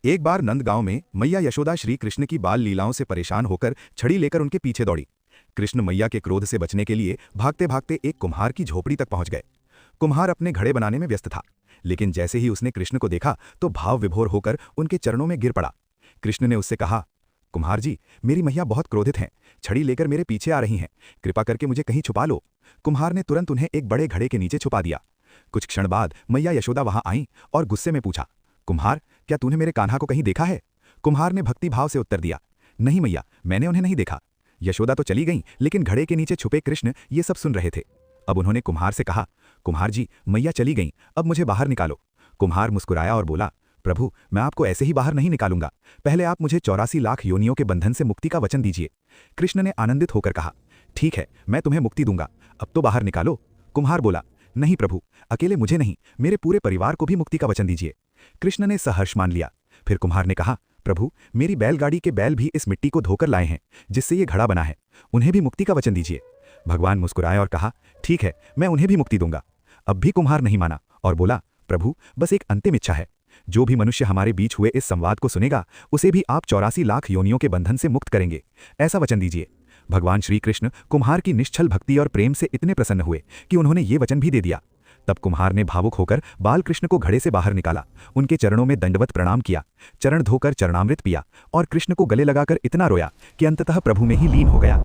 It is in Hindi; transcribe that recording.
एक बार नंदगांव में मैया यशोदा श्री कृष्ण की बाल लीलाओं से परेशान होकर छड़ी लेकर उनके पीछे दौड़ी। कृष्ण मैया के क्रोध से बचने के लिए भागते भागते एक कुम्हार की झोपड़ी तक पहुंच गए। कुम्हार अपने घड़े बनाने में व्यस्त था, लेकिन जैसे ही उसने कृष्ण को देखा तो भाव विभोर होकर उनके चरणों में गिर पड़ा। कृष्ण ने उससे कहा, कुम्हार जी, मेरी मैया बहुत क्रोधित हैं, छड़ी लेकर मेरे पीछे आ रही हैं, कृपा करके मुझे कहीं छुपा लो। कुम्हार ने तुरंत उन्हें एक बड़े घड़े के नीचे छुपा दिया। कुछ क्षण बाद मैया यशोदा वहां आईं और गुस्से में पूछा, कुम्हार, क्या तूने मेरे कान्हा को कहीं देखा है? कुम्हार ने भक्ति भाव से उत्तर दिया, नहीं मैया, मैंने उन्हें नहीं देखा। यशोदा तो चली गईं, लेकिन घड़े के नीचे छुपे कृष्ण ये सब सुन रहे थे। अब उन्होंने कुम्हार से कहा, कुम्हार जी, मैया चली गईं, अब मुझे बाहर निकालो। कुम्हार मुस्कुराया और बोला, प्रभु, मैं आपको ऐसे ही बाहर नहीं निकालूंगा, पहले आप मुझे 84 लाख योनियों के बंधन से मुक्ति का वचन दीजिए। कृष्ण ने आनंदित होकर कहा, ठीक है, मैं तुम्हें मुक्ति दूंगा, अब तो बाहर निकालो। कुम्हार बोला, नहीं प्रभु, अकेले मुझे नहीं, मेरे पूरे परिवार को भी मुक्ति का वचन दीजिए। कृष्ण ने सहर्ष मान लिया। फिर कुम्हार ने कहा, प्रभु, मेरी बैलगाड़ी के बैल भी इस मिट्टी को धोकर लाए हैं जिससे ये घड़ा बना है, उन्हें भी मुक्ति का वचन दीजिए। भगवान मुस्कुराए और कहा, ठीक है, मैं उन्हें भी मुक्ति दूंगा। अब भी कुम्हार नहीं माना और बोला, प्रभु, बस एक अंतिम इच्छा है, जो भी मनुष्य हमारे बीच हुए इस संवाद को सुनेगा उसे भी आप 84 लाख योनियों के बंधन से मुक्त करेंगे, ऐसा वचन दीजिए। भगवान श्री कृष्ण कुम्हार की निश्चल भक्ति और प्रेम से इतने प्रसन्न हुए कि उन्होंने ये वचन भी दे दिया। तब कुम्हार ने भावुक होकर बाल कृष्ण को घड़े से बाहर निकाला, उनके चरणों में दंडवत प्रणाम किया, चरण धोकर चरणामृत पिया और कृष्ण को गले लगाकर इतना रोया कि अंततः प्रभु में ही लीन हो गया।